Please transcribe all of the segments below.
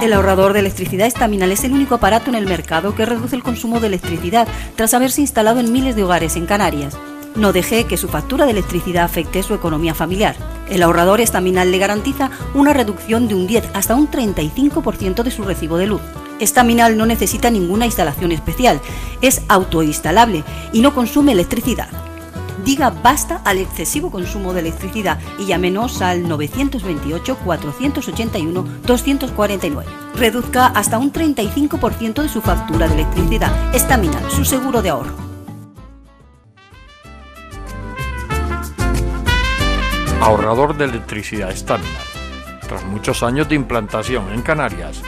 El ahorrador de electricidad Estaminal es el único aparato en el mercado que reduce el consumo de electricidad tras haberse instalado en miles de hogares en Canarias. No deje que su factura de electricidad afecte su economía familiar. El ahorrador Estaminal le garantiza una reducción de un 10 hasta un 35% de su recibo de luz. Estaminal no necesita ninguna instalación especial, es autoinstalable y no consume electricidad. Diga basta al excesivo consumo de electricidad y llámenos al 928-481-249. Reduzca hasta un 35% de su factura de electricidad. Estaminal, su seguro de ahorro. Ahorrador de electricidad Estaminal. Tras muchos años de implantación en Canarias,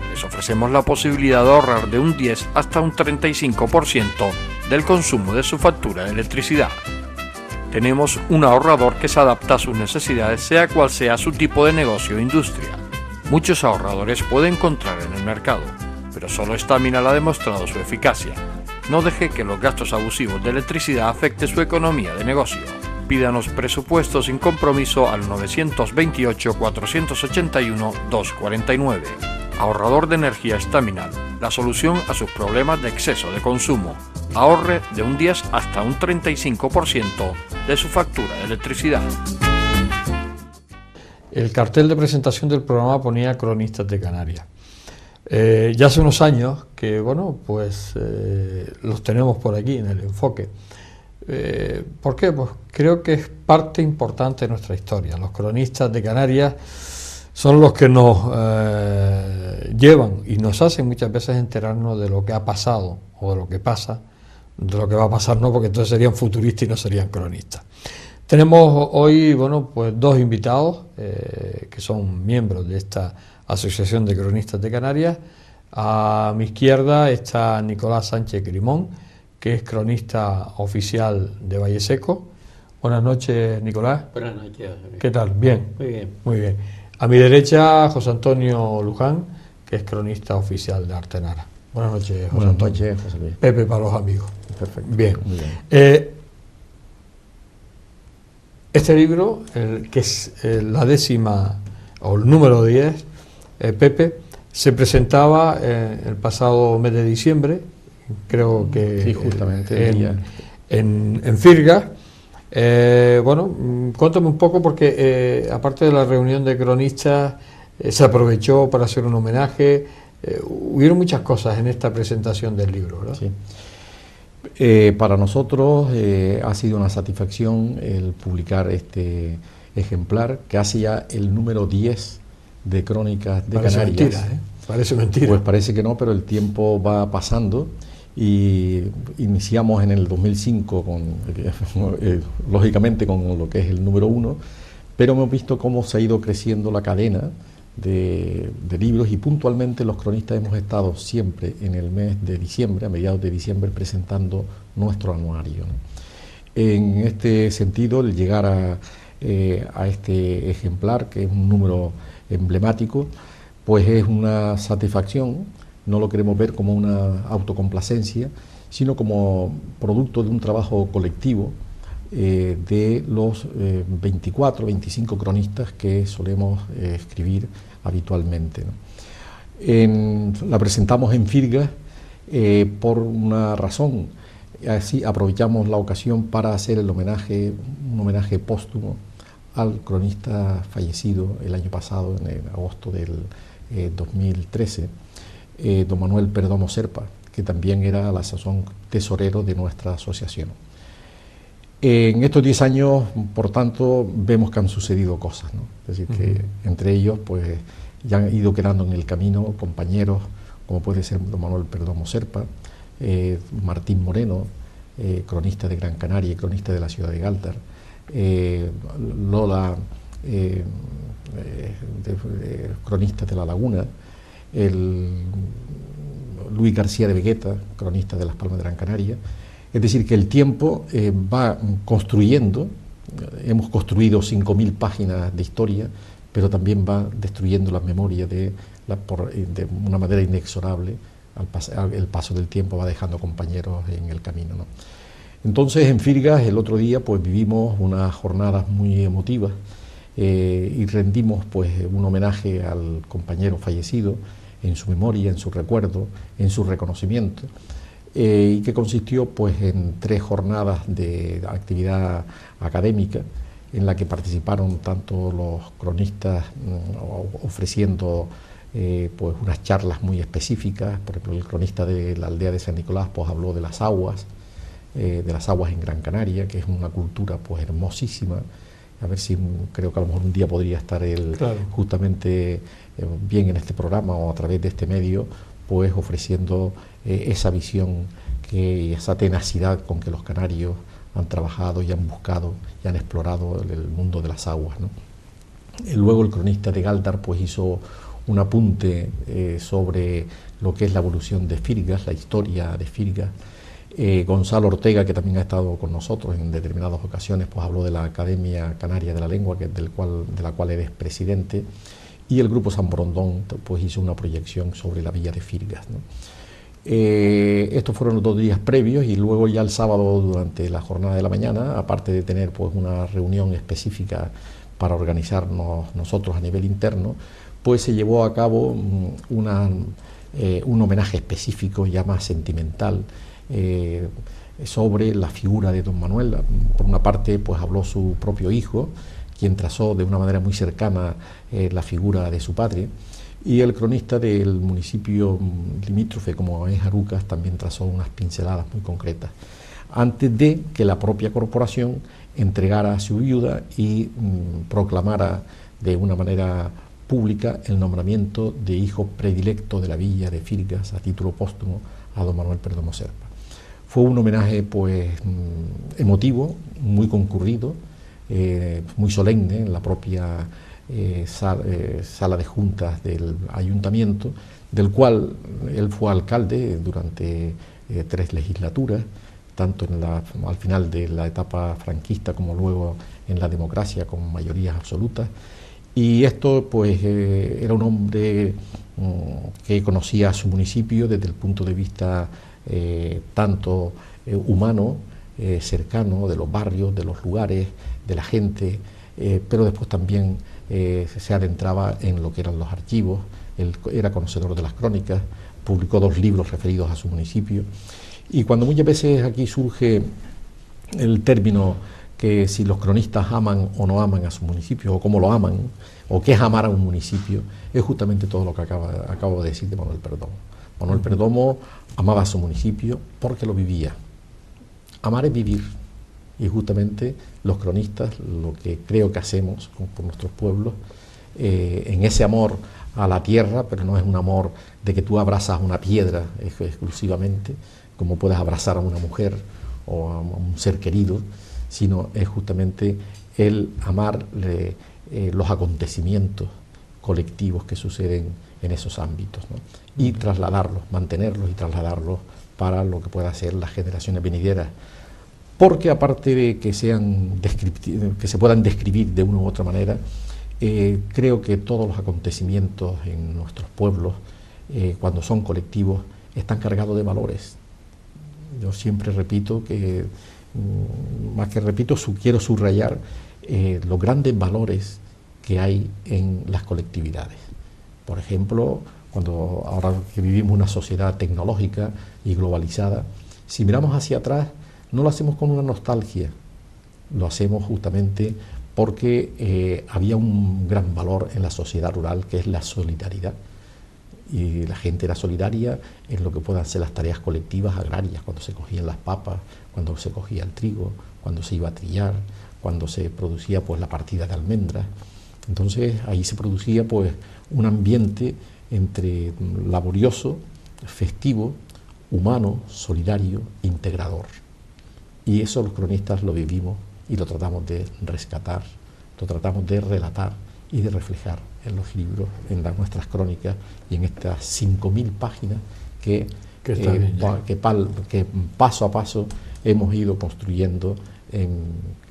les ofrecemos la posibilidad de ahorrar de un 10 hasta un 35% del consumo de su factura de electricidad. Tenemos un ahorrador que se adapta a sus necesidades, sea cual sea su tipo de negocio o industria. Muchos ahorradores puede encontrar en el mercado, pero solo Estaminal ha demostrado su eficacia. No deje que los gastos abusivos de electricidad afecten su economía de negocio. Pídanos presupuesto sin compromiso al 928-481-249. Ahorrador de energía Estaminal, la solución a sus problemas de exceso de consumo. Ahorre de un 10 hasta un 35% de su factura de electricidad. El cartel de presentación del programa ponía Cronistas de Canarias. Ya hace unos años que, los tenemos por aquí en el enfoque. ¿Por qué? Pues creo que es parte importante de nuestra historia. Los cronistas de Canarias son los que nos llevan y nos hacen muchas veces enterarnos de lo que ha pasado o de lo que pasa, de lo que va a pasar no, porque entonces serían futuristas y no serían cronistas. Tenemos hoy, dos invitados que son miembros de esta Asociación de Cronistas de Canarias. A mi izquierda está Nicolás Sánchez Grimón, que es cronista oficial de Valle Seco. Buenas noches, Nicolás. Buenas noches. ¿Qué tal? ¿Bien? Muy bien. Muy bien. A mi derecha, José Antonio Luján, que es cronista oficial de Artenara. Buenas noches, José Buenas Antonio. noches, José Luis. Pepe para los amigos. Perfecto. Bien. Muy bien. Este libro, que es la décima o el número 10, Pepe, se presentaba el pasado mes de diciembre, creo que sí, justamente en Firgas. Cuéntame un poco, porque aparte de la reunión de cronistas, se aprovechó para hacer un homenaje. Hubieron muchas cosas en esta presentación del libro, ¿verdad? Sí. Para nosotros ha sido una satisfacción el publicar este ejemplar, que hace ya el número 10 de Crónicas de Parece Canarias. mentira, ¿eh? Parece mentira. Pues parece que no, pero el tiempo va pasando y iniciamos en el 2005 lógicamente con lo que es el número 1, pero hemos visto cómo se ha ido creciendo la cadena de libros, y puntualmente los cronistas hemos estado siempre en el mes de diciembre, a mediados de diciembre, presentando nuestro anuario, ¿no? En este sentido, el llegar a este ejemplar, que es un número emblemático, pues es una satisfacción. No lo queremos ver como una autocomplacencia, sino como producto de un trabajo colectivo de los 24, 25 cronistas que solemos escribir habitualmente, ¿no? La presentamos en Firgas por una razón. Así aprovechamos la ocasión para hacer un homenaje póstumo al cronista fallecido el año pasado, en agosto del 2013, don Manuel Perdomo Serpa, que también era a la sazón tesorero de nuestra asociación. En estos 10 años, por tanto, vemos que han sucedido cosas, ¿no? Es decir, que entre ellos pues ya han ido quedando en el camino compañeros, como puede ser don Manuel Perdomo Serpa, Martín Moreno, cronista de Gran Canaria y cronista de la ciudad de Gáltar, Lola, cronista de La Laguna, Luis García de Vegueta, cronista de Las Palmas de Gran Canaria. Es decir, que el tiempo va construyendo, hemos construido 5.000 páginas de historia, pero también va destruyendo la memoria de una manera inexorable. El paso del tiempo va dejando compañeros en el camino, ¿no? Entonces, en Firgas, el otro día, pues vivimos unas jornadas muy emotivas y rendimos pues un homenaje al compañero fallecido, en su memoria, en su recuerdo, en su reconocimiento, y que consistió pues en 3 jornadas de actividad académica en la que participaron tanto los cronistas ofreciendo pues unas charlas muy específicas. Por ejemplo, el cronista de la aldea de San Nicolás pues habló de las aguas en Gran Canaria, que es una cultura pues hermosísima. A ver si creo que a lo mejor un día podría estar él justamente bien en este programa o a través de este medio, pues ofreciendo esa visión, esa tenacidad con que los canarios han trabajado y han buscado y han explorado el mundo de las aguas, ¿no? Luego el cronista de Galdar pues hizo un apunte sobre lo que es la evolución de Firgas, la historia de Firgas. Gonzalo Ortega, que también ha estado con nosotros en determinadas ocasiones, pues habló de la Academia Canaria de la Lengua, de la cual eres presidente, y el Grupo San Borondón pues hizo una proyección sobre la villa de Firgas, ¿no? Estos fueron los 2 días previos, y luego ya el sábado durante la jornada de la mañana, aparte de tener pues una reunión específica para organizarnos nosotros a nivel interno, pues se llevó a cabo un homenaje específico ya más sentimental sobre la figura de don Manuel. Por una parte pues habló su propio hijo, quien trazó de una manera muy cercana la figura de su padre, y el cronista del municipio limítrofe como es Arucas también trazó unas pinceladas muy concretas, antes de que la propia corporación entregara a su viuda y proclamara de una manera pública el nombramiento de hijo predilecto de la villa de Firgas a título póstumo a don Manuel Perdomo Serpa. Fue un homenaje pues emotivo, muy concurrido, muy solemne en la propia sala de juntas del ayuntamiento, del cual él fue alcalde durante 3 legislaturas, tanto al final de la etapa franquista como luego en la democracia con mayorías absolutas. Y esto pues era un hombre que conocía a su municipio desde el punto de vista tanto humano, cercano, de los barrios, de los lugares, de la gente, pero después también se adentraba en lo que eran los archivos. Él era conocedor de las crónicas, publicó 2 libros referidos a su municipio, y cuando muchas veces aquí surge el término que si los cronistas aman o no aman a su municipio, o cómo lo aman, o qué es amar a un municipio, es justamente todo lo que acabo de decir de Manuel Perdomo. Manuel Perdomo amaba a su municipio porque lo vivía. Amar es vivir, y justamente los cronistas lo que creo que hacemos por nuestros pueblos, en ese amor a la tierra, pero no es un amor de que tú abrazas una piedra exclusivamente, como puedes abrazar a una mujer o a un ser querido, sino es justamente el amar los acontecimientos colectivos que suceden en esos ámbitos, ¿no? Y trasladarlos, mantenerlos y trasladarlos para lo que pueda ser las generaciones venideras. Porque aparte de que que se puedan describir de una u otra manera, creo que todos los acontecimientos en nuestros pueblos, cuando son colectivos, están cargados de valores. Yo siempre repito que, más que repito, quiero subrayar los grandes valores que hay en las colectividades. Por ejemplo, ahora que vivimos una sociedad tecnológica y globalizada, si miramos hacia atrás, no lo hacemos con una nostalgia, lo hacemos justamente porque había un gran valor en la sociedad rural, que es la solidaridad. Y la gente era solidaria en lo que puedan ser las tareas colectivas agrarias, cuando se cogían las papas, cuando se cogía el trigo, cuando se iba a trillar, cuando se producía pues la partida de almendras. Entonces ahí se producía pues un ambiente entre laborioso, festivo, humano, solidario, integrador. Y eso los cronistas lo vivimos y lo tratamos de rescatar, lo tratamos de relatar y de reflejar en los libros, en nuestras crónicas y en estas 5.000 páginas que paso a paso hemos ido construyendo,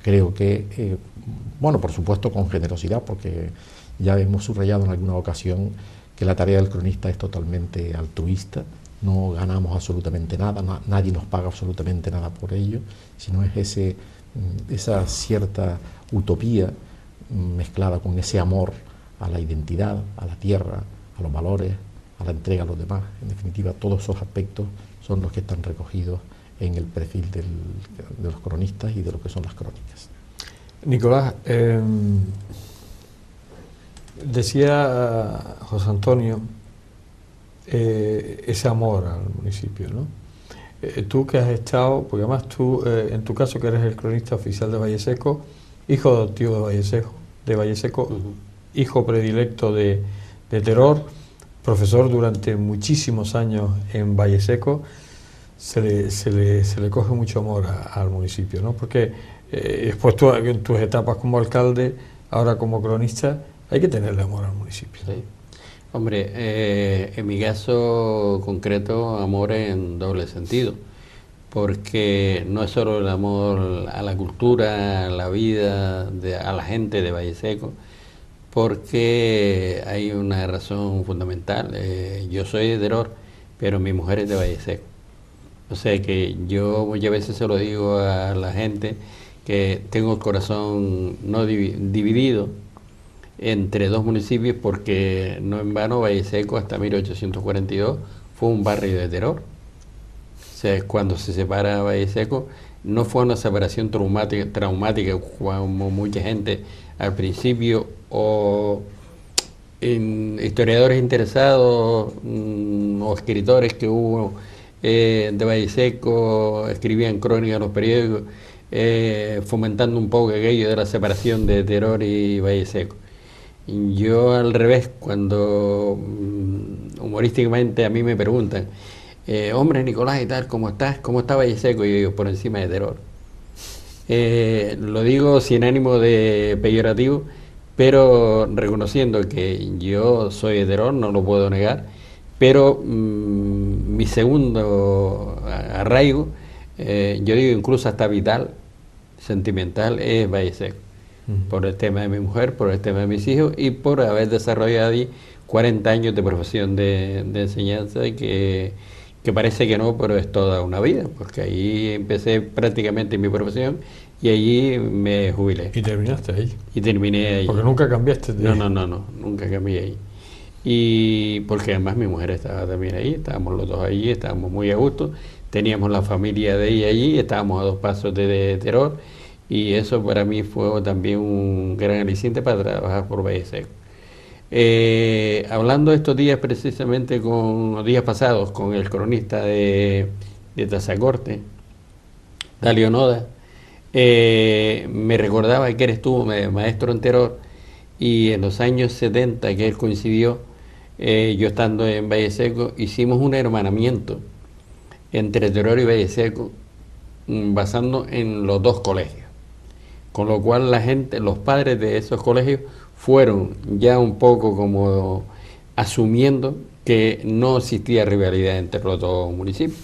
creo que, bueno, por supuesto con generosidad, porque ya hemos subrayado en alguna ocasión que la tarea del cronista es totalmente altruista, no ganamos absolutamente nada, nadie nos paga absolutamente nada por ello, sino es esa cierta utopía mezclada con ese amor a la identidad, a la tierra, a los valores, a la entrega a los demás. En definitiva, todos esos aspectos son los que están recogidos en el perfil de los cronistas y de lo que son las crónicas. Nicolás, decía José Antonio ese amor al municipio, ¿no? Tú que has estado, porque además tú, en tu caso que eres el cronista oficial de Valleseco, hijo adoptivo de Valleseco, hijo predilecto de Teror, profesor durante muchísimos años en Valleseco, se le coge mucho amor al municipio, ¿no? Porque después tú, en tus etapas como alcalde, ahora como cronista, hay que tenerle amor al municipio. Sí. Hombre, en mi caso concreto, amor en doble sentido, porque no es solo el amor a la cultura, a la vida, a la gente de Valleseco, porque hay una razón fundamental. Yo soy de Teror, pero mi mujer es de Valleseco. O sea que yo muchas veces se lo digo a la gente, que tengo el corazón no dividido entre dos municipios, porque no en vano Valleseco hasta 1842 fue un barrio de Teror. O sea, cuando se separa Valleseco no fue una separación traumática como mucha gente al principio, o historiadores interesados o escritores que hubo de Valleseco escribían crónicas en los periódicos fomentando un poco aquello de la separación de Teror y Valleseco. Yo al revés, cuando humorísticamente a mí me preguntan, hombre Nicolás y tal, ¿cómo estás? ¿Cómo está Valleseco? Y yo digo, por encima de Teror. Lo digo sin ánimo de peyorativo, pero reconociendo que yo soy de Teror, no lo puedo negar, pero mi segundo arraigo, yo digo incluso hasta vital, sentimental, es Valleseco. Por el tema de mi mujer, por el tema de mis hijos y por haber desarrollado ahí 40 años de profesión de enseñanza, que parece que no, pero es toda una vida, porque ahí empecé prácticamente mi profesión y allí me jubilé. ¿Y terminaste ahí? Y terminé ahí. Porque nunca cambiaste de ahí. No, nunca cambié ahí. Y porque además mi mujer estaba también ahí, estábamos los dos allí, estábamos muy a gusto, teníamos la familia de ella allí, estábamos a 2 pasos de Teror. Y eso para mí fue también un gran aliciente para trabajar por Valleseco. Hablando estos días precisamente, los días pasados, con el cronista de Tazacorte, Dalio Noda, me recordaba que él estuvo maestro en Teror, y en los años 70 que él coincidió, yo estando en Valleseco, hicimos un hermanamiento entre Teror y Valleseco, basando en los dos colegios. Con lo cual la gente, los padres de esos colegios fueron ya un poco como asumiendo que no existía rivalidad entre los dos municipios,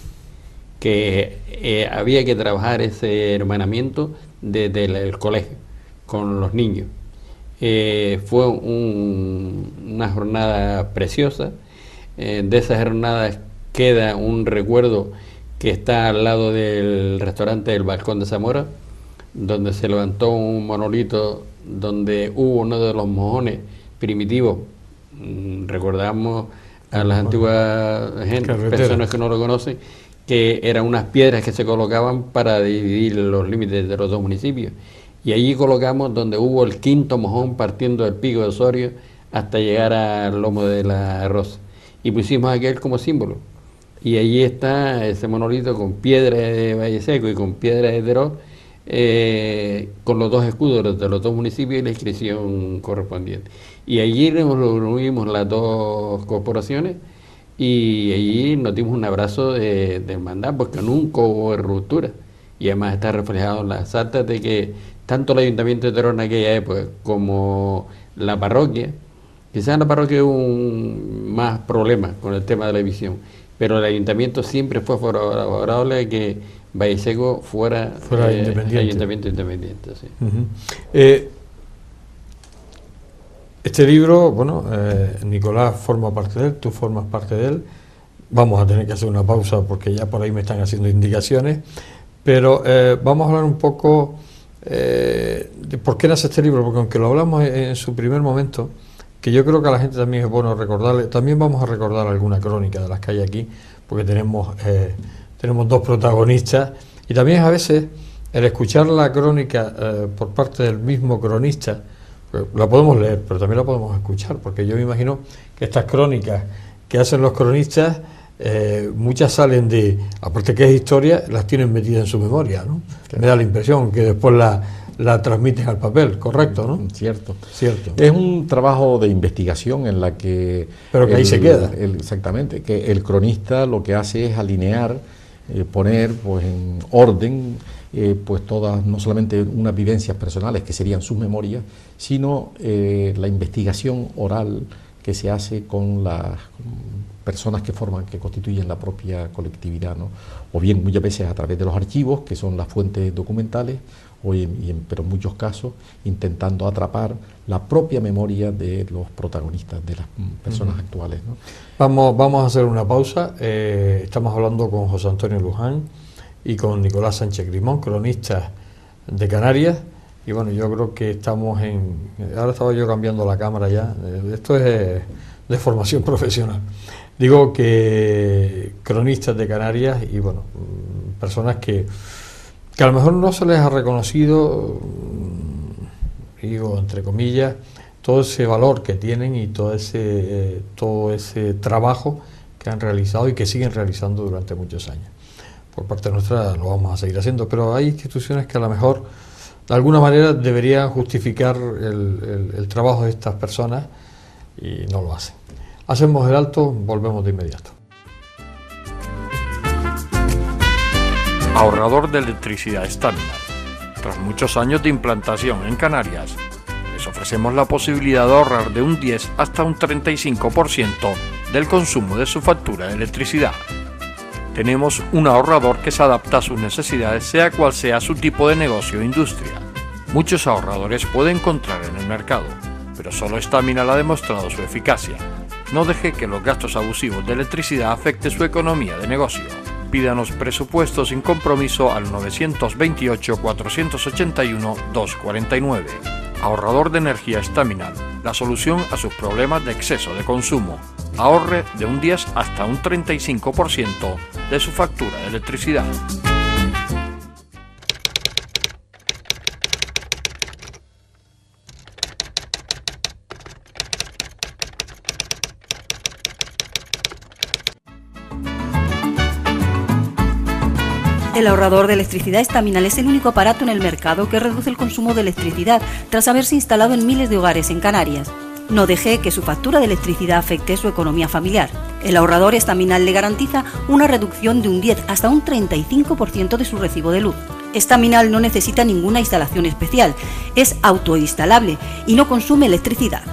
que había que trabajar ese hermanamiento desde el colegio con los niños. Fue una jornada preciosa. De esas jornadas queda un recuerdo que está al lado del restaurante del Balcón de Zamora, donde se levantó un monolito donde hubo uno de los mojones primitivos. Recordamos a las antiguas personas que no lo conocen, que eran unas piedras que se colocaban para dividir los límites de los dos municipios. Y allí colocamos donde hubo el 5.º mojón partiendo del Pico de Osorio hasta llegar al Lomo de la Rosa. Y pusimos aquel como símbolo. Y allí está ese monolito con piedra de Valleseco y con piedra de Teror, con los dos escudos de los dos municipios y la inscripción correspondiente. Y allí nos reunimos las dos corporaciones y allí nos dimos un abrazo de hermandad, porque nunca hubo ruptura. Y además está reflejado en las actas de que tanto el Ayuntamiento de Teror en aquella época como la parroquia, quizás en la parroquia hubo más problemas con el tema de la división, pero el Ayuntamiento siempre fue favorable a que Valleseco fuera ayuntamiento independiente. Sí. Este libro, bueno, Nicolás forma parte de él, tú formas parte de él. Vamos a tener que hacer una pausa porque ya por ahí me están haciendo indicaciones, pero vamos a hablar un poco de por qué nace este libro, porque aunque lo hablamos en su primer momento, que yo creo que a la gente también es bueno recordarle. También vamos a recordar alguna crónica de las que hay aquí, porque tenemos dos protagonistas, y también a veces el escuchar la crónica por parte del mismo cronista, la podemos leer, pero también la podemos escuchar, porque yo me imagino que estas crónicas que hacen los cronistas, muchas salen de, aparte que es historia, las tienen metidas en su memoria, ¿no? Claro. Me da la impresión que después la transmiten al papel, correcto, ¿no? Cierto. Cierto. Es un trabajo de investigación en la que... Pero que ahí se queda. Exactamente, que el cronista lo que hace es alinear, poner pues en orden pues todas, no solamente unas vivencias personales que serían sus memorias, sino la investigación oral que se hace con las personas que constituyen la propia colectividad, ¿no? O bien muchas veces a través de los archivos, que son las fuentes documentales, pero en muchos casos intentando atrapar la propia memoria de los protagonistas, de las personas actuales, ¿no? Vamos a hacer una pausa. Estamos hablando con José Antonio Luján y con Nicolás Sánchez Grimón, cronistas de Canarias. Y bueno, yo creo que estamos ahora estaba yo cambiando la cámara ya. Esto es de formación profesional. Digo que cronistas de Canarias y bueno, personas que a lo mejor no se les ha reconocido, digo entre comillas, todo ese valor que tienen y todo ese trabajo que han realizado y que siguen realizando durante muchos años. Por parte nuestra lo vamos a seguir haciendo, pero hay instituciones que a lo mejor de alguna manera deberían justificar el trabajo de estas personas y no lo hacen. Hacemos el alto, volvemos de inmediato. Ahorrador de electricidad Staminar. Tras muchos años de implantación en Canarias, les ofrecemos la posibilidad de ahorrar de un 10 hasta un 35% del consumo de su factura de electricidad. Tenemos un ahorrador que se adapta a sus necesidades, sea cual sea su tipo de negocio o industria. Muchos ahorradores puede encontrar en el mercado, pero solo Staminar ha demostrado su eficacia. No deje que los gastos abusivos de electricidad afecten su economía de negocio. Pídanos presupuestos sin compromiso al 921-481-249. Ahorrador de energía Staminar, la solución a sus problemas de exceso de consumo. Ahorre de un 10 hasta un 35% de su factura de electricidad. El ahorrador de electricidad Staminar es el único aparato en el mercado que reduce el consumo de electricidad tras haberse instalado en miles de hogares en Canarias. No deje que su factura de electricidad afecte su economía familiar. El ahorrador Staminar le garantiza una reducción de un 10 hasta un 35% de su recibo de luz. Staminar no necesita ninguna instalación especial, es autoinstalable y no consume electricidad.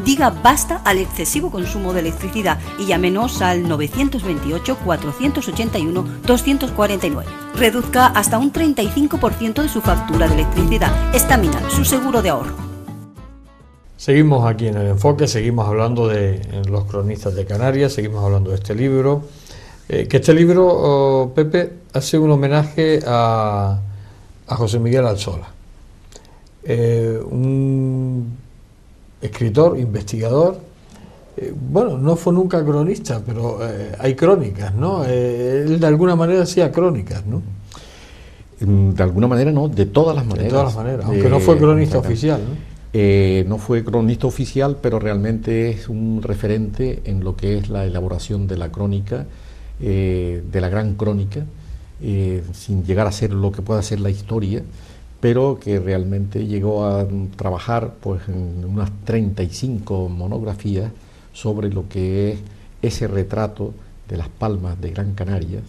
Diga basta al excesivo consumo de electricidad y llámenos al 928-481-249. Reduzca hasta un 35% de su factura de electricidad. Staminar, su seguro de ahorro. Seguimos aquí en el enfoque, seguimos hablando de los cronistas de Canarias, seguimos hablando de este libro. Que este libro, Pepe, hace un homenaje a José Miguel Alsola. Un escritor, investigador, bueno, no fue nunca cronista, pero hay crónicas, ¿no? Él de alguna manera hacía crónicas, ¿no? De alguna manera no, de todas las maneras. De todas las maneras, aunque no fue cronista oficial, ¿no? No fue cronista oficial, pero realmente es un referente en lo que es la elaboración de la crónica, de la gran crónica, sin llegar a ser lo que pueda ser la historia, pero que realmente llegó a trabajar pues en unas 35 monografías sobre lo que es ese retrato de las Palmas de Gran Canaria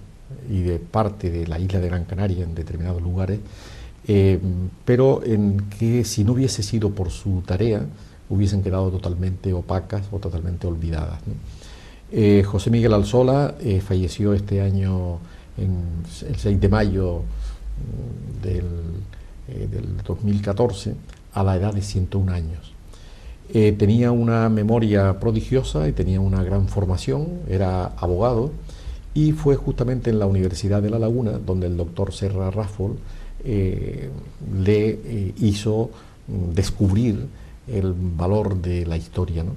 y de parte de la isla de Gran Canaria en determinados lugares, pero en que si no hubiese sido por su tarea hubiesen quedado totalmente opacas o totalmente olvidadas, ¿no? José Miguel Alsola falleció este año, el 6 de mayo del 2014, a la edad de 101 años. Tenía una memoria prodigiosa y tenía una gran formación, era abogado, y fue justamente en la Universidad de La Laguna donde el doctor Serra Raffol le hizo descubrir el valor de la historia, ¿no?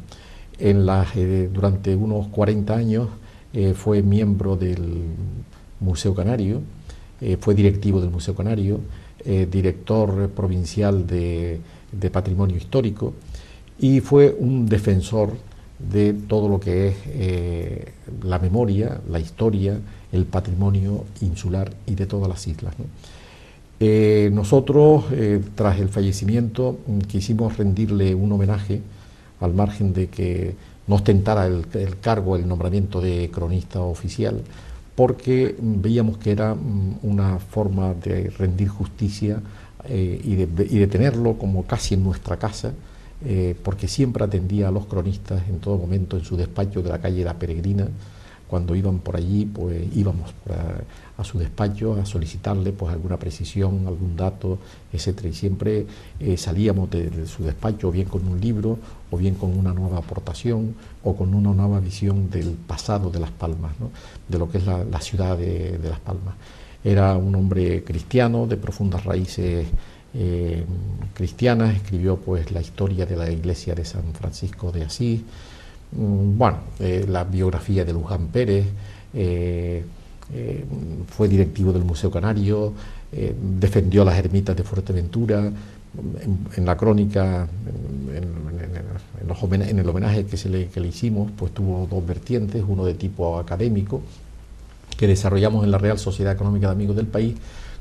Durante unos 40 años fue miembro del Museo Canario, fue directivo del Museo Canario, director provincial de Patrimonio Histórico, y fue un defensor de todo lo que es la memoria, la historia, el patrimonio insular y de todas las islas, ¿no? Nosotros, tras el fallecimiento, quisimos rendirle un homenaje, al margen de que no ostentara el cargo, el nombramiento de cronista oficial, porque veíamos que era una forma de rendir justicia y de tenerlo como casi en nuestra casa, porque siempre atendía a los cronistas en todo momento en su despacho de la calle La Peregrina. Cuando iban por allí, pues íbamos a su despacho a solicitarle pues alguna precisión, algún dato, etcétera, y siempre salíamos de su despacho o bien con un libro o bien con una nueva aportación o con una nueva visión del pasado de Las Palmas, ¿no? De lo que es la ciudad de Las Palmas. Era un hombre cristiano de profundas raíces cristianas, escribió pues la historia de la iglesia de San Francisco de Asís, la biografía de Luján Pérez, fue directivo del Museo Canario, defendió las ermitas de Fuerteventura. En la crónica, en el homenaje que le hicimos, pues tuvo dos vertientes, uno de tipo académico, que desarrollamos en la Real Sociedad Económica de Amigos del País,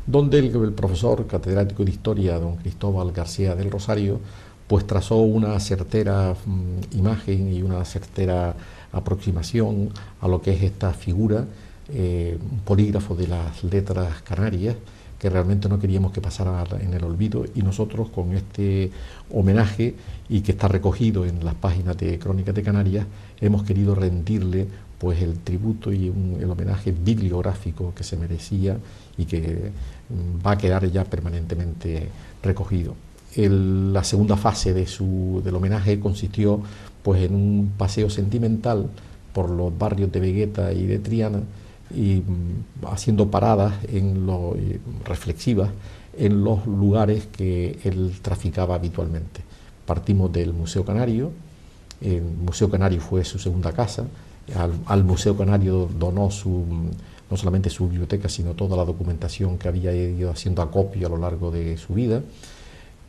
donde el profesor catedrático de Historia, don Cristóbal García del Rosario, pues trazó una certera imagen y una certera aproximación a lo que es esta figura, un polígrafo de las letras canarias, que realmente no queríamos que pasara en el olvido, y nosotros con este homenaje, y que está recogido en las páginas de Crónicas de Canarias, hemos querido rendirle pues el tributo y el homenaje bibliográfico que se merecía y que va a quedar ya permanentemente recogido. La segunda fase del homenaje consistió pues en un paseo sentimental por los barrios de Vegueta y de Triana, y haciendo paradas reflexivas en los lugares que él traficaba habitualmente. Partimos del Museo Canario. El Museo Canario fue su segunda casa. Al Museo Canario donó no solamente su biblioteca, sino toda la documentación que había ido haciendo acopio a lo largo de su vida.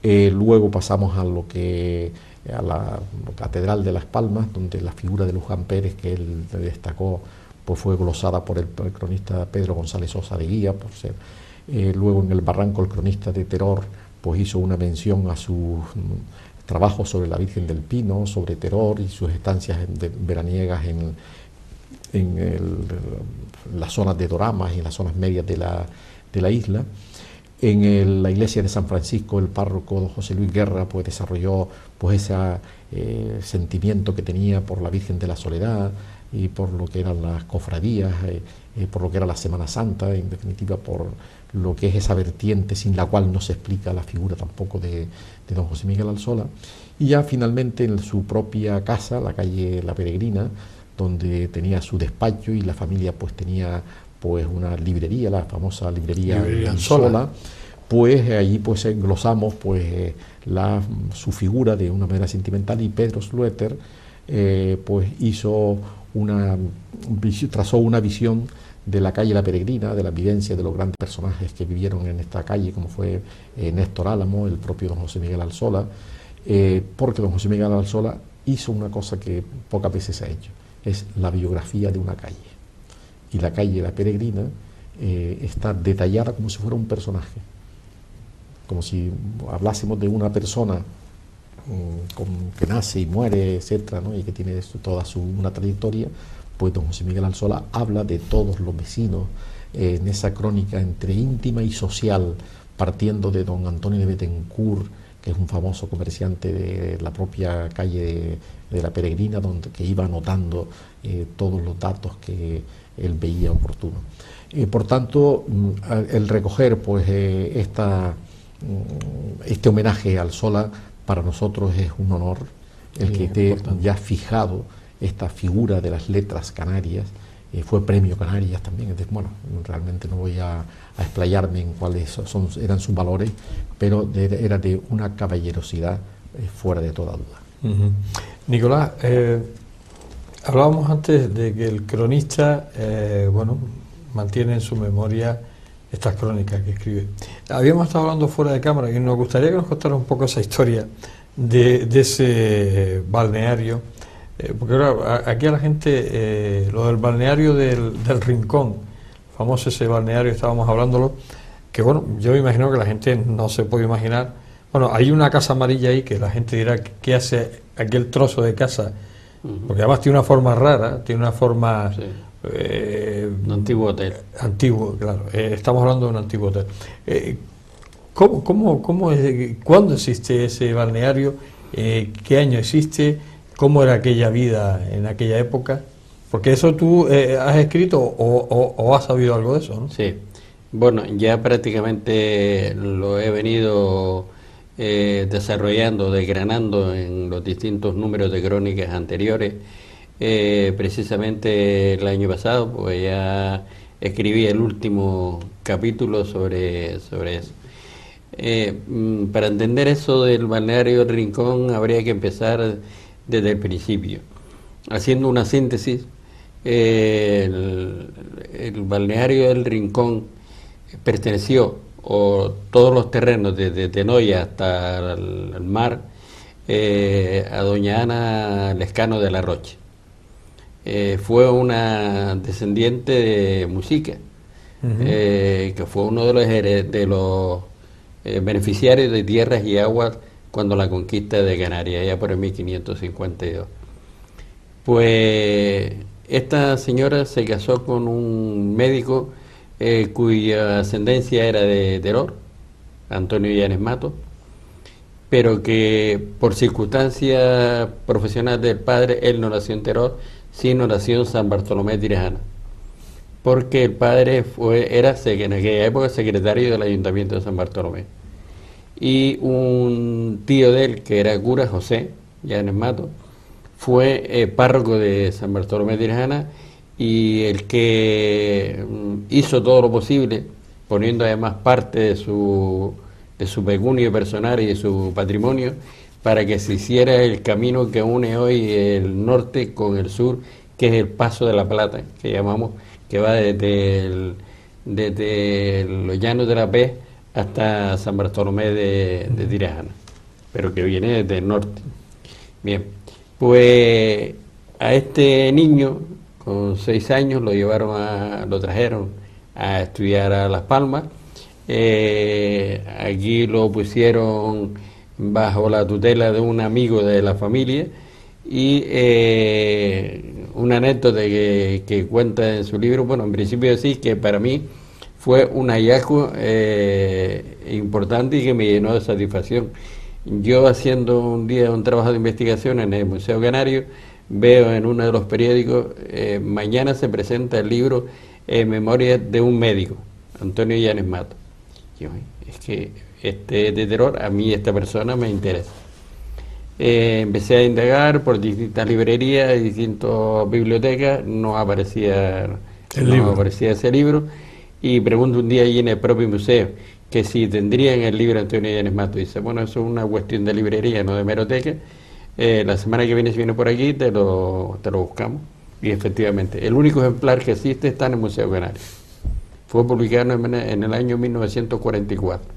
Luego pasamos a la Catedral de Las Palmas, donde la figura de Luján Pérez, que él destacó, pues fue glosada por el cronista Pedro González Sosa de Guía, por ser. Luego en el Barranco, el cronista de Teror pues hizo una mención a sus trabajos sobre la Virgen del Pino, sobre Teror y sus estancias veraniegas en las zonas de Doramas y en las zonas medias de la isla. En la iglesia de San Francisco, el párroco don José Luis Guerra pues desarrolló pues ese sentimiento que tenía por la Virgen de la Soledad y por lo que eran las cofradías, por lo que era la Semana Santa, en definitiva por lo que es esa vertiente sin la cual no se explica la figura tampoco de don José Miguel Alsola. Y ya finalmente en su propia casa, la calle La Peregrina, donde tenía su despacho y la familia pues tenía pues una librería, la famosa librería Alsola, pues allí pues englosamos pues su figura de una manera sentimental, y Pedro Slueter pues trazó una visión de la calle La Peregrina, de la vivencia de los grandes personajes que vivieron en esta calle, como fue Néstor Álamo, el propio don José Miguel Alsola, porque don José Miguel Alsola hizo una cosa que pocas veces se ha hecho, es la biografía de una calle. Y la calle La Peregrina está detallada como si fuera un personaje, como si hablásemos de una persona que nace y muere, etcétera, ¿no? Y que tiene toda una trayectoria. Pues don José Miguel Alsola habla de todos los vecinos en esa crónica entre íntima y social, partiendo de don Antonio de Betancourt, que es un famoso comerciante de la propia calle de La Peregrina, que iba anotando todos los datos que él veía oportuno. Por tanto, el recoger pues este homenaje a Alsola para nosotros es un honor, el que esté ya fijado esta figura de las letras canarias. Fue premio Canarias también. Entonces, bueno, realmente no voy a explayarme en cuáles eran sus valores, pero era de una caballerosidad fuera de toda duda. Uh-huh. Nicolás, hablábamos antes de que el cronista, mantiene en su memoria estas crónicas que escribe. Habíamos estado hablando fuera de cámara y nos gustaría que nos contara un poco esa historia de ese balneario, porque claro, aquí a la gente, lo del balneario del Rincón, famoso ese balneario, estábamos hablándolo, que bueno, yo me imagino que la gente no se puede imaginar. Bueno, hay una casa amarilla ahí que la gente dirá, ¿qué hace aquel trozo de casa? Porque además tiene una forma rara, tiene una forma... Sí. Un antiguo hotel. Antiguo, claro. Estamos hablando de un antiguo hotel. ¿Cuándo existe ese balneario? ¿Qué año existe? ¿Cómo era aquella vida en aquella época? Porque eso tú has escrito o has sabido algo de eso, ¿no? Sí. Bueno, ya prácticamente lo he venido desarrollando, desgranando en los distintos números de crónicas anteriores. Precisamente el año pasado, pues ya escribí el último capítulo sobre eso. Para entender eso del balneario del Rincón habría que empezar desde el principio. Haciendo una síntesis, el balneario del Rincón perteneció, o todos los terrenos desde Tenoya hasta el mar, a doña Ana Lescano de la Roche. Fue una descendiente de Muxica, que fue uno de los beneficiarios de tierras y aguas cuando la conquista de Canarias, ya por el 1552. Pues esta señora se casó con un médico cuya ascendencia era de Teror, Antonio Llanes Mato, pero que por circunstancias profesionales del padre, él no nació en Teror, sino nació en San Bartolomé de Tirajana, porque el padre era en aquella época secretario del Ayuntamiento de San Bartolomé, y un tío de él, que era cura, José Llanes Mato, fue párroco de San Bartolomé de Tirajana, y el que hizo todo lo posible, poniendo además parte de su pecunio personal y de su patrimonio, para que se hiciera el camino que une hoy el norte con el sur, que es el Paso de la Plata, que llamamos, que va desde los Llanos de la Pez hasta San Bartolomé de Tirajana, pero que viene desde el norte. Bien, pues a este niño, con 6 años, lo trajeron a estudiar a Las Palmas. Aquí lo pusieron bajo la tutela de un amigo de la familia, y una anécdota que cuenta en su libro, bueno, en principio decir que para mí fue un hallazgo importante y que me llenó de satisfacción. Yo, haciendo un día un trabajo de investigación en el Museo Canario, veo en uno de los periódicos, mañana se presenta el libro Memorias de un médico, Antonio Llanes Mato. Yo, es que de Teror, a mí esta persona me interesa. Empecé a indagar por distintas librerías y distintas bibliotecas, no aparecía ese libro, y pregunto un día allí en el propio museo que si tendrían el libro Antonio Llanes Mato. Dice, bueno, eso es una cuestión de librería, no de hemeroteca. La semana que viene, si viene por aquí, te lo buscamos. Y efectivamente, el único ejemplar que existe está en el Museo Canario. Fue publicado en el año 1944.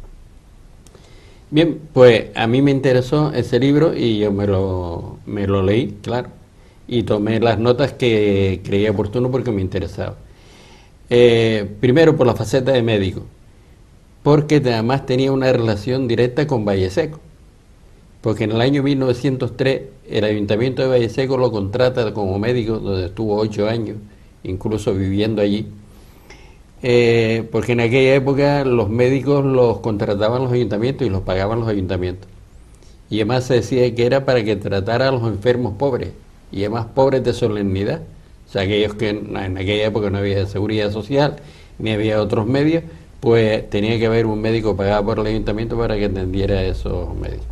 Bien, pues a mí me interesó ese libro y yo me lo leí, claro, y tomé las notas que creía oportuno porque me interesaba. Primero por la faceta de médico, porque además tenía una relación directa con Valleseco, porque en el año 1903 el Ayuntamiento de Valleseco lo contrata como médico, donde estuvo 8 años, incluso viviendo allí. Porque en aquella época los médicos los contrataban los ayuntamientos y los pagaban los ayuntamientos, y además se decía que era para que tratara a los enfermos pobres, y además pobres de solemnidad, o sea, aquellos que en aquella época no había seguridad social ni había otros medios, pues tenía que haber un médico pagado por el ayuntamiento para que atendiera a esos médicos.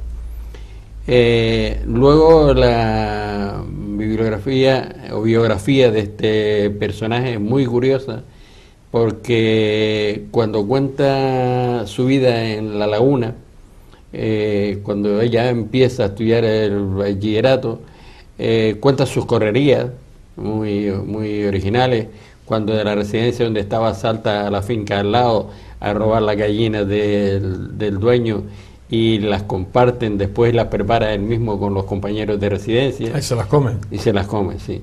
Luego la biografía de este personaje es muy curiosa, porque cuando cuenta su vida en La Laguna, cuando ella empieza a estudiar el bachillerato, cuenta sus correrías muy originales, cuando de la residencia donde estaba salta a la finca al lado a robar las gallinas del dueño y las comparten, después las prepara él mismo con los compañeros de residencia. Ahí se las comen. Y se las comen, sí.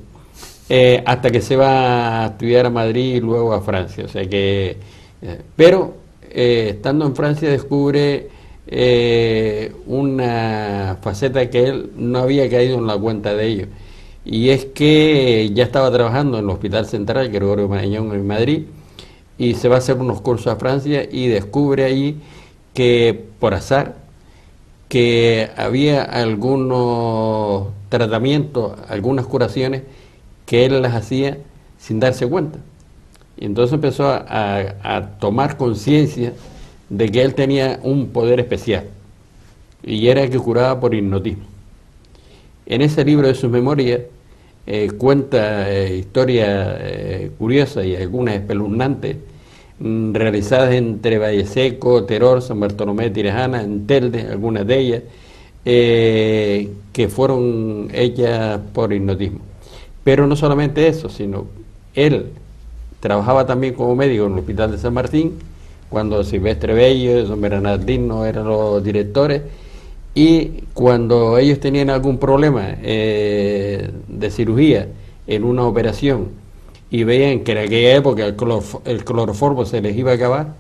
Hasta que se va a estudiar a Madrid y luego a Francia. O sea que, pero estando en Francia descubre una faceta que él no había caído en la cuenta de ello. Y es que ya estaba trabajando en el Hospital Central Gregorio Marañón en Madrid y se va a hacer unos cursos a Francia y descubre ahí que, por azar, que había algunos tratamientos, algunas curaciones que él las hacía sin darse cuenta. Y entonces empezó a tomar conciencia de que él tenía un poder especial y era que curaba por hipnotismo. En ese libro de sus memorias cuenta historias curiosas y algunas espeluznantes realizadas entre Valleseco, Teror, San Bartolomé de Tirajana, en Telde, algunas de ellas, que fueron hechas por hipnotismo. Pero no solamente eso, sino él trabajaba también como médico en el Hospital de San Martín, cuando Silvestre Bello, don Bernardino eran los directores, y cuando ellos tenían algún problema de cirugía en una operación y veían que en aquella época el cloroformo se les iba a acabar,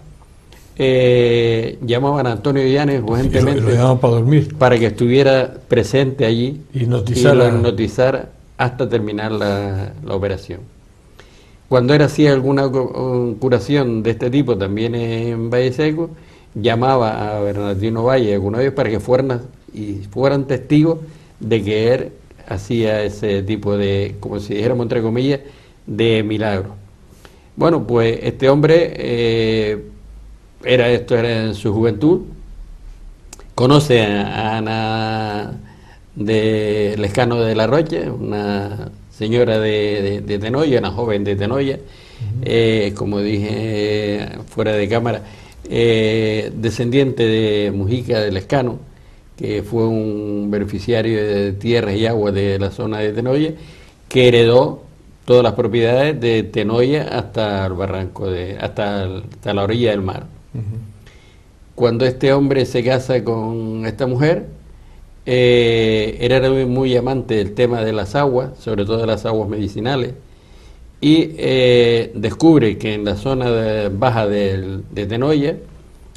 llamaban a Antonio Llanes urgentemente lo llamaban para dormir, para que estuviera presente allí y lo hipnotizara hasta terminar la operación. Cuando era así alguna curación de este tipo también en Valleseco, llamaba a Bernardino Valle alguna vez para que fueran testigos de que él hacía ese tipo de, como si dijéramos entre comillas, de milagro. Bueno, pues este hombre era en su juventud, conoce a Ana de Lescano de la Rocha, una señora de Tenoya, una joven de Tenoya, como dije fuera de cámara, descendiente de Mujica de Lescano, que fue un beneficiario de tierras y aguas de la zona de Tenoya, que heredó todas las propiedades de Tenoya hasta el barranco, hasta la orilla del mar. Cuando este hombre se casa con esta mujer, era muy amante del tema de las aguas, sobre todo de las aguas medicinales, y descubre que en la zona baja de Tenoya,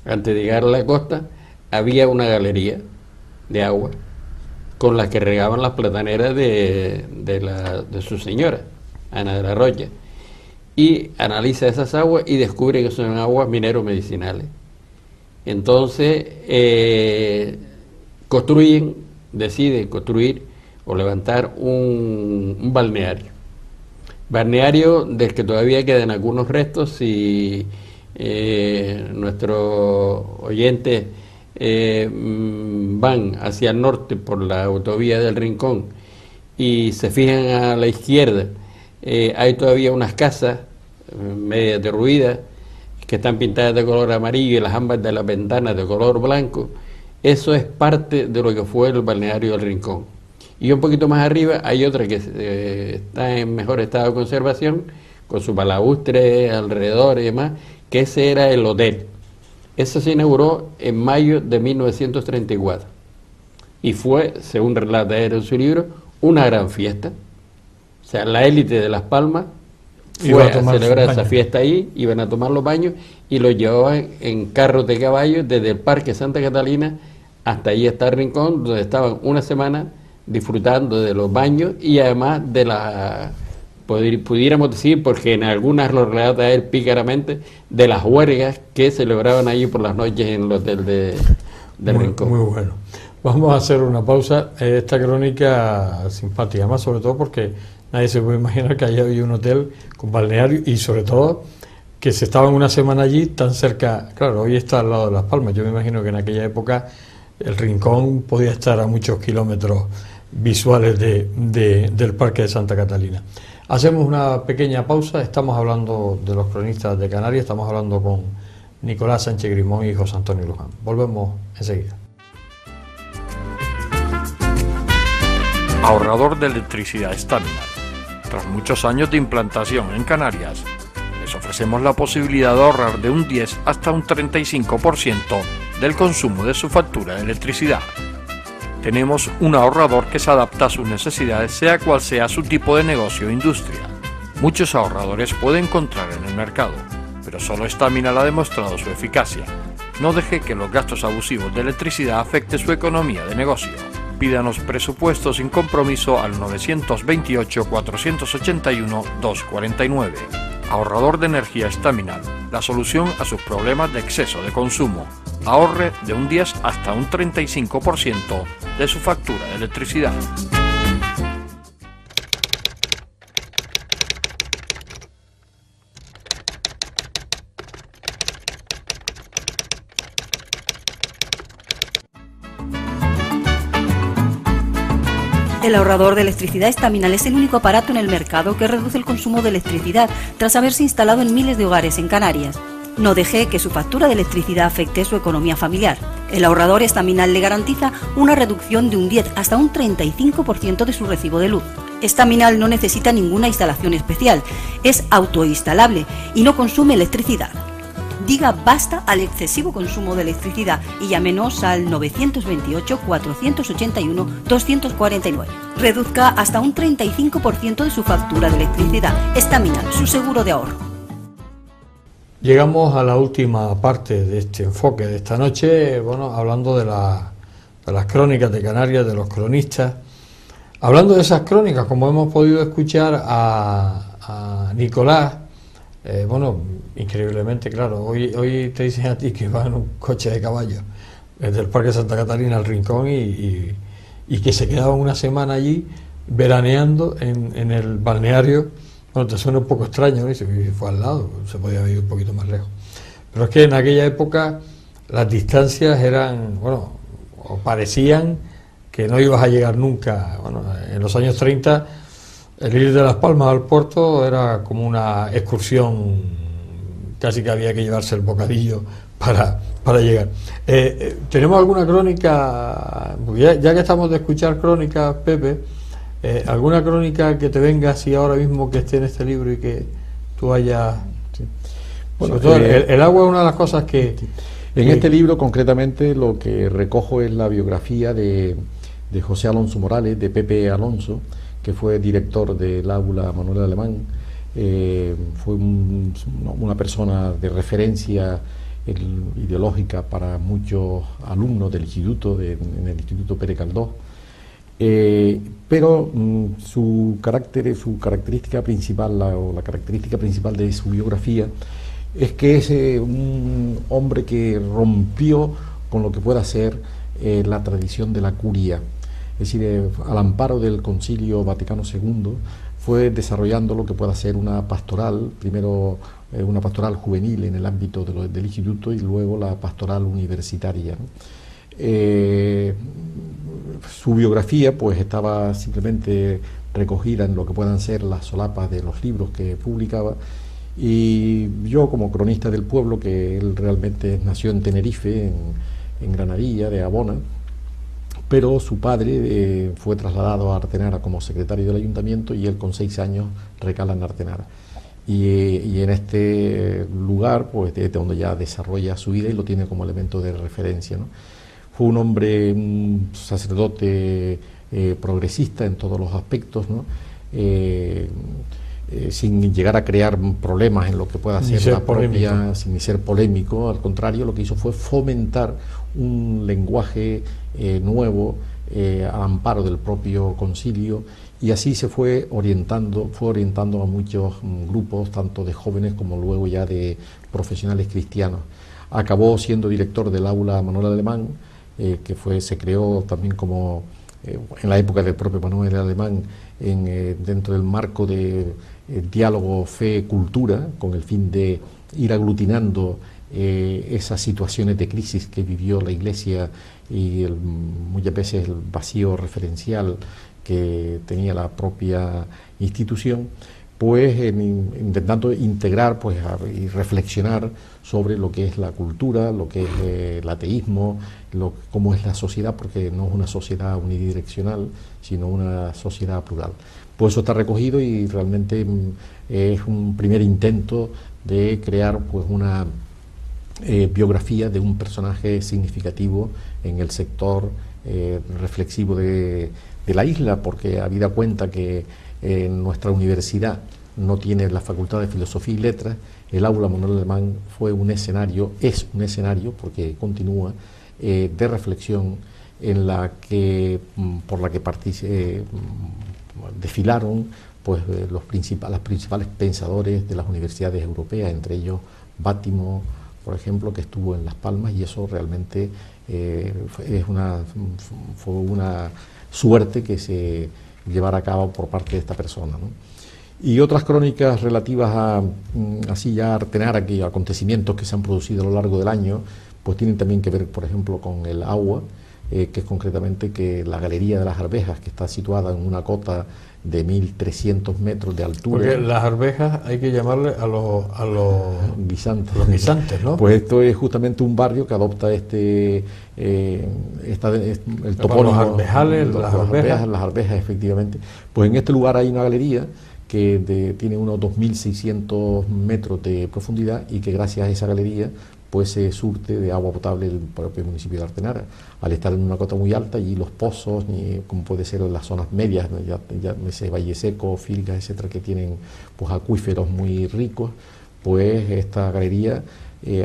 antes de llegar a la costa, había una galería de agua con las que regaban las plataneras de su señora, Ana de la Rocha, y analiza esas aguas y descubre que son aguas minero-medicinales. Entonces deciden construir o levantar un balneario del que todavía quedan algunos restos. Y nuestros oyentes van hacia el norte por la autovía del Rincón y se fijan a la izquierda, hay todavía unas casas medias derruidas que están pintadas de color amarillo y las ambas de las ventanas de color blanco. Eso es parte de lo que fue el balneario del Rincón. Y un poquito más arriba hay otra que está en mejor estado de conservación, con su balaustre alrededor y demás, que ese era el hotel. Eso se inauguró en mayo de 1934 y fue, según relata él en su libro, una gran fiesta. O sea, la élite de Las Palmas fue a celebrar esa fiesta ahí, iban a tomar los baños y los llevaban en carros de caballos desde el Parque Santa Catalina hasta ahí hasta el Rincón, donde estaban una semana disfrutando de los baños y además de pudiéramos decir, porque en algunas lo relata él pícaramente, de las huelgas que celebraban allí por las noches en el hotel del Rincón. Muy bueno. Vamos a hacer una pausa. Esta crónica simpática, más sobre todo porque nadie se puede imaginar que haya habido un hotel con balneario y sobre todo que se estaban una semana allí tan cerca. Claro, hoy está al lado de Las Palmas. Yo me imagino que en aquella época el Rincón podía estar a muchos kilómetros visuales del Parque de Santa Catalina. Hacemos una pequeña pausa. Estamos hablando de los cronistas de Canarias, estamos hablando con Nicolás Sánchez Grimón y José Antonio Luján. Volvemos enseguida. Ahorrador de electricidad Staminar. Tras muchos años de implantación en Canarias, les ofrecemos la posibilidad de ahorrar de un 10 hasta un 35% del consumo de su factura de electricidad. Tenemos un ahorrador que se adapta a sus necesidades, sea cual sea su tipo de negocio o industria. Muchos ahorradores puede encontrar en el mercado, pero solo Staminar ha demostrado su eficacia. No deje que los gastos abusivos de electricidad afecten su economía de negocio. Pídanos presupuesto sin compromiso al 921-481-249. Ahorrador de energía Staminar, la solución a sus problemas de exceso de consumo. Ahorre de un 10 hasta un 35% de su factura de electricidad. El ahorrador de electricidad Staminar es el único aparato en el mercado que reduce el consumo de electricidad tras haberse instalado en miles de hogares en Canarias. No deje que su factura de electricidad afecte su economía familiar. El ahorrador Staminar le garantiza una reducción de un 10 hasta un 35% de su recibo de luz. Staminar no necesita ninguna instalación especial, es autoinstalable y no consume electricidad. Diga basta al excesivo consumo de electricidad y llámenos al 928-481-249. Reduzca hasta un 35% de su factura de electricidad. Staminar, su seguro de ahorro. Llegamos a la última parte de este enfoque de esta noche, bueno, hablando de las crónicas de Canarias, de los cronistas. Hablando de esas crónicas, como hemos podido escuchar a Nicolás, bueno, increíblemente, claro, hoy te dicen a ti que va en un coche de caballo desde el Parque Santa Catarina al Rincón y que se quedaba una semana allí veraneando en el balneario. Bueno, te suena un poco extraño, ¿no? Y fue al lado, se podía ir un poquito más lejos. Pero es que en aquella época las distancias eran, bueno, o parecían que no ibas a llegar nunca. Bueno, en los años 30... el ir de Las Palmas al puerto era como una excursión, casi que había que llevarse el bocadillo para llegar. ¿Tenemos alguna crónica? Ya que estamos de escuchar crónicas, Pepe, ¿alguna crónica que te venga así ahora mismo que esté en este libro y que tú hayas...? Sí. Bueno, sobre todo el agua es una de las cosas que... En este libro concretamente lo que recojo es la biografía de José Alonso Morales, de Pepe Alonso, que fue director del aula Manuel Alemán. Fue una persona de referencia ideológica para muchos alumnos del instituto, en el Instituto Pérez Caldós, pero su característica principal, la característica principal de su biografía es que es un hombre que rompió con lo que pueda ser la tradición de la curia. Es decir, al amparo del Concilio Vaticano II, fue desarrollando lo que pueda ser una pastoral, primero una pastoral juvenil en el ámbito del instituto y luego la pastoral universitaria, ¿no? Su biografía pues estaba simplemente recogida en lo que puedan ser las solapas de los libros que publicaba, y yo como cronista del pueblo, que él realmente nació en Tenerife, en Granadilla de Abona, pero su padre fue trasladado a Artenara como secretario del ayuntamiento y él con 6 años recala en Artenara. Y en este lugar, pues de donde ya desarrolla su vida y lo tiene como elemento de referencia, ¿no? Fue un hombre, un sacerdote progresista en todos los aspectos, ¿no? Sin llegar a crear problemas en lo que pueda ser la propia, sin ser polémico, al contrario, lo que hizo fue fomentar un lenguaje nuevo al amparo del propio concilio, y así se fue orientando a muchos grupos, tanto de jóvenes como luego ya de profesionales cristianos. Acabó siendo director del aula Manuel Alemán, que se creó también como en la época del propio Manuel Alemán, dentro del marco de diálogo fe-cultura, con el fin de ir aglutinando esas situaciones de crisis que vivió la Iglesia y muchas veces el vacío referencial que tenía la propia institución. pues intentando integrar pues y reflexionar sobre lo que es la cultura, lo que es el ateísmo, cómo es la sociedad, porque no es una sociedad unidireccional, sino una sociedad plural. Pues eso está recogido y realmente es un primer intento de crear pues una biografía de un personaje significativo en el sector reflexivo de la isla, porque habida cuenta que nuestra universidad no tiene la Facultad de Filosofía y Letras, el Aula Manuel Alemán fue un escenario, es un escenario, porque continúa, de reflexión en la que, por la que desfilaron pues, las principales pensadores de las universidades europeas, entre ellos Bátimo, por ejemplo, que estuvo en Las Palmas, y eso realmente fue una suerte que se llevara a cabo por parte de esta persona, ¿no? Y otras crónicas relativas a así ya Artenara, que acontecimientos que se han producido a lo largo del año, pues tienen también que ver, por ejemplo, con el agua, que es concretamente que la Galería de las Arvejas, que está situada en una cota de 1.300 metros de altura. Porque las arvejas hay que llamarle a los guisantes. Los guisantes, ¿no? Pues esto es justamente un barrio que adopta el topónimo. Los arvejales, las arvejas. Las arvejas, efectivamente. Pues en este lugar hay una galería que tiene unos 2.600 metros de profundidad y que gracias a esa galería pues se surte de agua potable el propio municipio de Artenara. Al estar en una cota muy alta, allí los pozos, como puede ser en las zonas medias, ya ese Valle Seco, Filgas, etcétera, que tienen pues acuíferos muy ricos, pues esta galería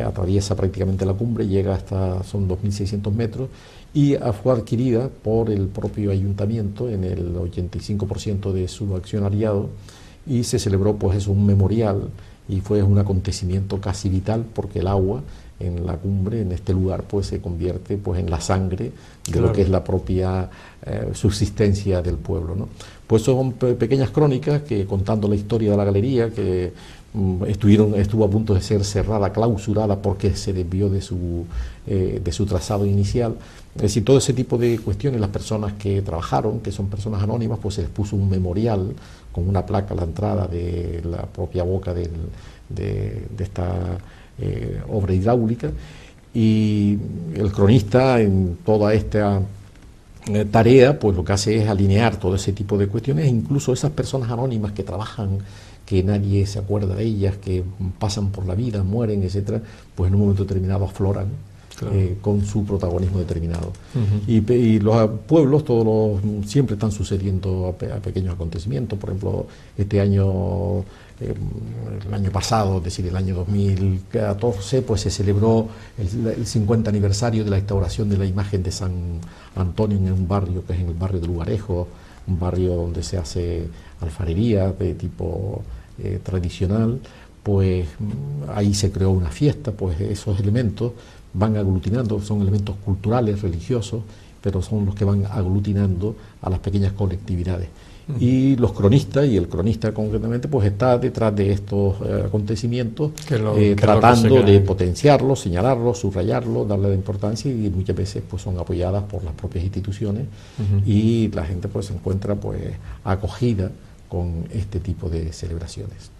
atraviesa prácticamente la cumbre, llega hasta, son 2.600 metros, y fue adquirida por el propio ayuntamiento en el 85% de su accionariado, y se celebró pues eso, un memorial, y fue un acontecimiento casi vital, porque el agua en la cumbre, en este lugar, pues se convierte pues en la sangre de lo que es la propia subsistencia del pueblo, ¿no? Pues son pequeñas crónicas que, contando la historia de la galería, que estuvo a punto de ser cerrada, clausurada, porque se desvió de su trazado inicial. Es decir, todo ese tipo de cuestiones, las personas que trabajaron, que son personas anónimas, pues se les puso un memorial con una placa a la entrada de la propia boca de esta obra hidráulica, y el cronista en toda esta tarea pues lo que hace es alinear todo ese tipo de cuestiones, e incluso esas personas anónimas que trabajan, que nadie se acuerda de ellas, que pasan por la vida, mueren, etcétera, pues en un momento determinado afloran. Claro. Con su protagonismo determinado. Y los pueblos siempre están sucediendo a pequeños acontecimientos. Por ejemplo, este año, el año pasado, es decir, el año 2014, pues se celebró el 50 aniversario de la instauración de la imagen de San Antonio en un barrio que es en el barrio de Lugarejo, un barrio donde se hace alfarería de tipo tradicional. Pues ahí se creó una fiesta, pues esos elementos van aglutinando, son elementos culturales, religiosos, pero son los que van aglutinando a las pequeñas colectividades. Y los cronistas, y el cronista concretamente, pues está detrás de estos acontecimientos, tratando de potenciarlos, señalarlos, subrayarlos, darle la importancia, y muchas veces pues son apoyadas por las propias instituciones, y la gente pues se encuentra pues acogida con este tipo de celebraciones.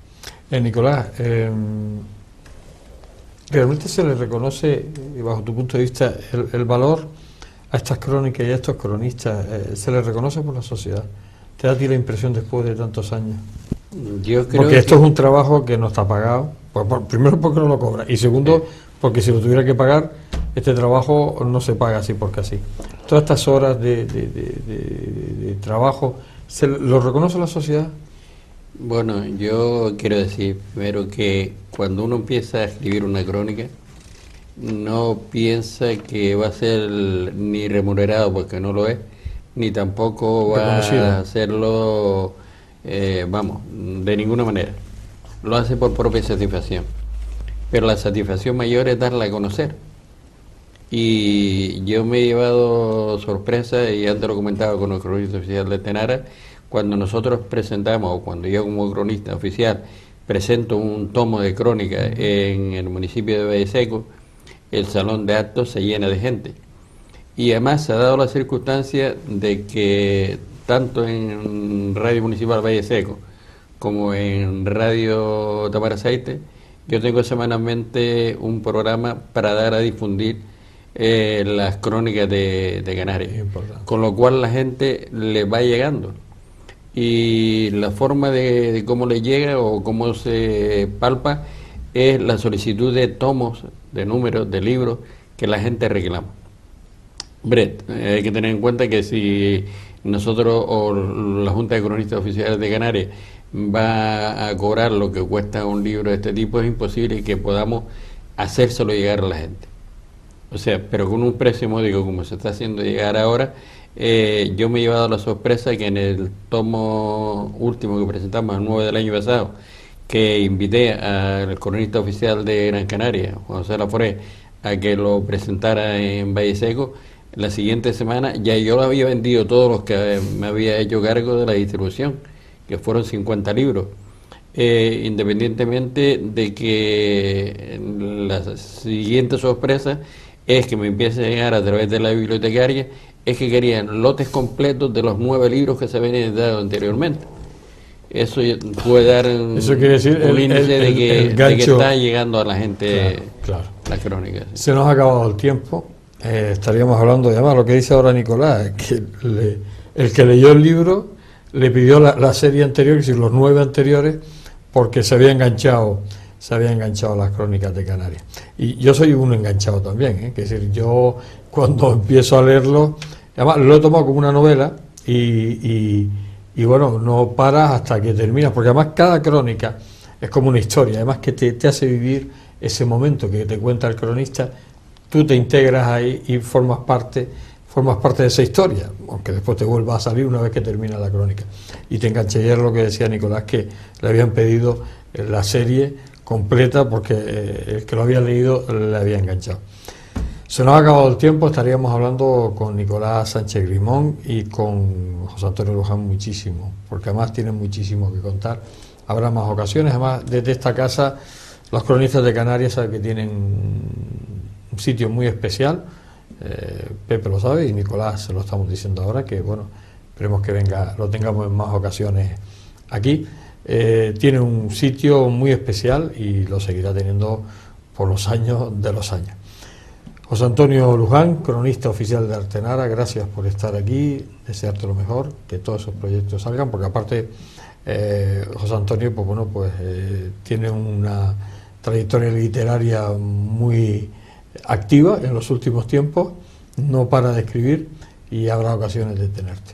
Nicolás, ¿realmente se le reconoce, bajo tu punto de vista, el valor a estas crónicas y a estos cronistas? ¿Se les reconoce por la sociedad? ¿Te da a ti la impresión después de tantos años? Yo creo porque esto es un trabajo que no está pagado, primero porque no lo cobra, y segundo porque si lo tuviera que pagar, este trabajo no se paga así porque así. Todas estas horas de trabajo, ¿se lo reconoce la sociedad? Bueno, yo quiero decir primero que cuando uno empieza a escribir una crónica, no piensa que va a ser ni remunerado, porque no lo es, ni tampoco va a hacerlo, de ninguna manera. Lo hace por propia satisfacción. Pero la satisfacción mayor es darla a conocer. Y yo me he llevado sorpresa, y antes lo comentaba con el cronista oficial de Artenara, cuando nosotros presentamos, o cuando yo como cronista oficial presento un tomo de crónica en el municipio de Valle Seco, el salón de actos se llena de gente. Y además se ha dado la circunstancia de que tanto en Radio Municipal Valle Seco como en Radio Tamaraceite, yo tengo semanalmente un programa para dar a difundir las crónicas de Canarias, con lo cual la gente le va llegando. Y la forma de cómo le llega o cómo se palpa es la solicitud de tomos, de números, de libros que la gente reclama. Hombre, hay que tener en cuenta que si nosotros o la Junta de Cronistas Oficiales de Canarias va a cobrar lo que cuesta un libro de este tipo, es imposible que podamos hacérselo llegar a la gente. O sea, pero con un precio módico como se está haciendo llegar ahora, yo me he llevado la sorpresa que en el tomo último que presentamos, el 9 del año pasado, que invité al cronista oficial de Gran Canaria, Juan José Laforé, a que lo presentara en Valle Seco, la siguiente semana ya yo lo había vendido todos los que me había hecho cargo de la distribución, que fueron 50 libros. Independientemente de que la siguiente sorpresa es que me empiece a llegar a través de la bibliotecaria, es que querían lotes completos de los 9 libros que se habían editado anteriormente. Eso puede dar eso quiere decir un índice de que está llegando a la gente claro. La crónica. Sí. Se nos ha acabado el tiempo. Estaríamos hablando de además lo que dice ahora Nicolás, que el que leyó el libro le pidió la serie anterior, es decir, los 9 anteriores, porque se había enganchado a las crónicas de Canarias. Y yo soy un enganchado también, es decir, yo cuando empiezo a leerlo, además lo he tomado como una novela y bueno, no paras hasta que terminas, porque además cada crónica es como una historia, además que te hace vivir ese momento que te cuenta el cronista, tú te integras ahí y formas parte de esa historia, aunque después te vuelva a salir una vez que termina la crónica. Y te enganché ayer lo que decía Nicolás, que le habían pedido la serie completa porque el que lo había leído le había enganchado. Se nos ha acabado el tiempo, estaríamos hablando con Nicolás Sánchez Grimón y con José Antonio Luján muchísimo, porque además tienen muchísimo que contar. Habrá más ocasiones, además desde esta casa los cronistas de Canarias saben que tienen un sitio muy especial, Pepe lo sabe y Nicolás se lo estamos diciendo ahora, que bueno, esperemos que venga, lo tengamos en más ocasiones aquí. Tiene un sitio muy especial y lo seguirá teniendo por los años de los años. José Antonio Luján, cronista oficial de Artenara, gracias por estar aquí, desearte lo mejor, que todos esos proyectos salgan, porque aparte José Antonio tiene una trayectoria literaria muy activa en los últimos tiempos, no para de escribir y habrá ocasiones de tenerte.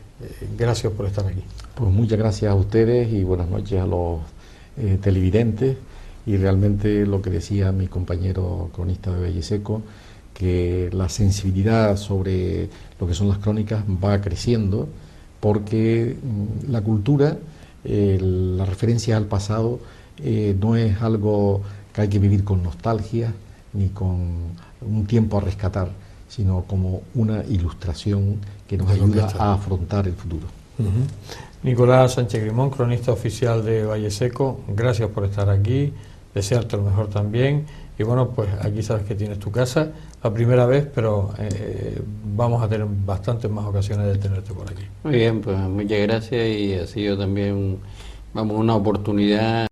Gracias por estar aquí. Pues muchas gracias a ustedes y buenas noches a los televidentes, y realmente lo que decía mi compañero cronista de Valle Seco, que la sensibilidad sobre lo que son las crónicas va creciendo, porque la cultura, la referencia al pasado, no es algo que hay que vivir con nostalgia ni con un tiempo a rescatar, sino como una ilustración que nos ayuda a afrontar el futuro. Nicolás Sánchez Grimón, cronista oficial de Valle Seco, gracias por estar aquí, desearte lo mejor también, y bueno, pues aquí sabes que tienes tu casa, la primera vez, pero vamos a tener bastantes más ocasiones de tenerte por aquí. Muy bien, pues muchas gracias, y ha sido también una oportunidad,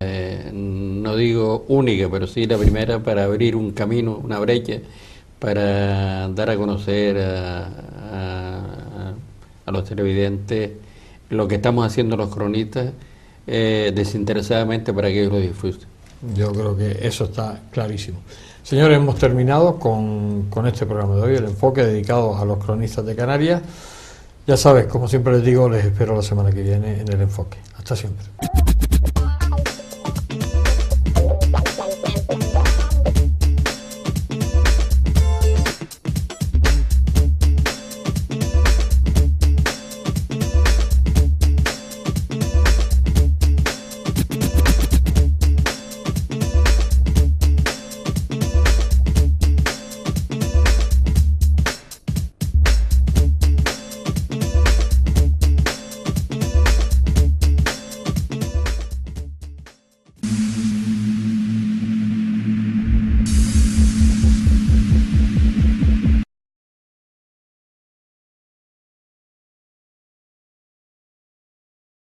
no digo única, pero sí la primera, para abrir un camino, una brecha, para dar a conocer a los televidentes lo que estamos haciendo los cronistas, desinteresadamente, para que ellos lo disfruten. Yo creo que eso está clarísimo. Señores, hemos terminado con este programa de hoy, el enfoque dedicado a los cronistas de Canarias. Ya sabes, como siempre les digo, les espero la semana que viene en el enfoque. Hasta siempre.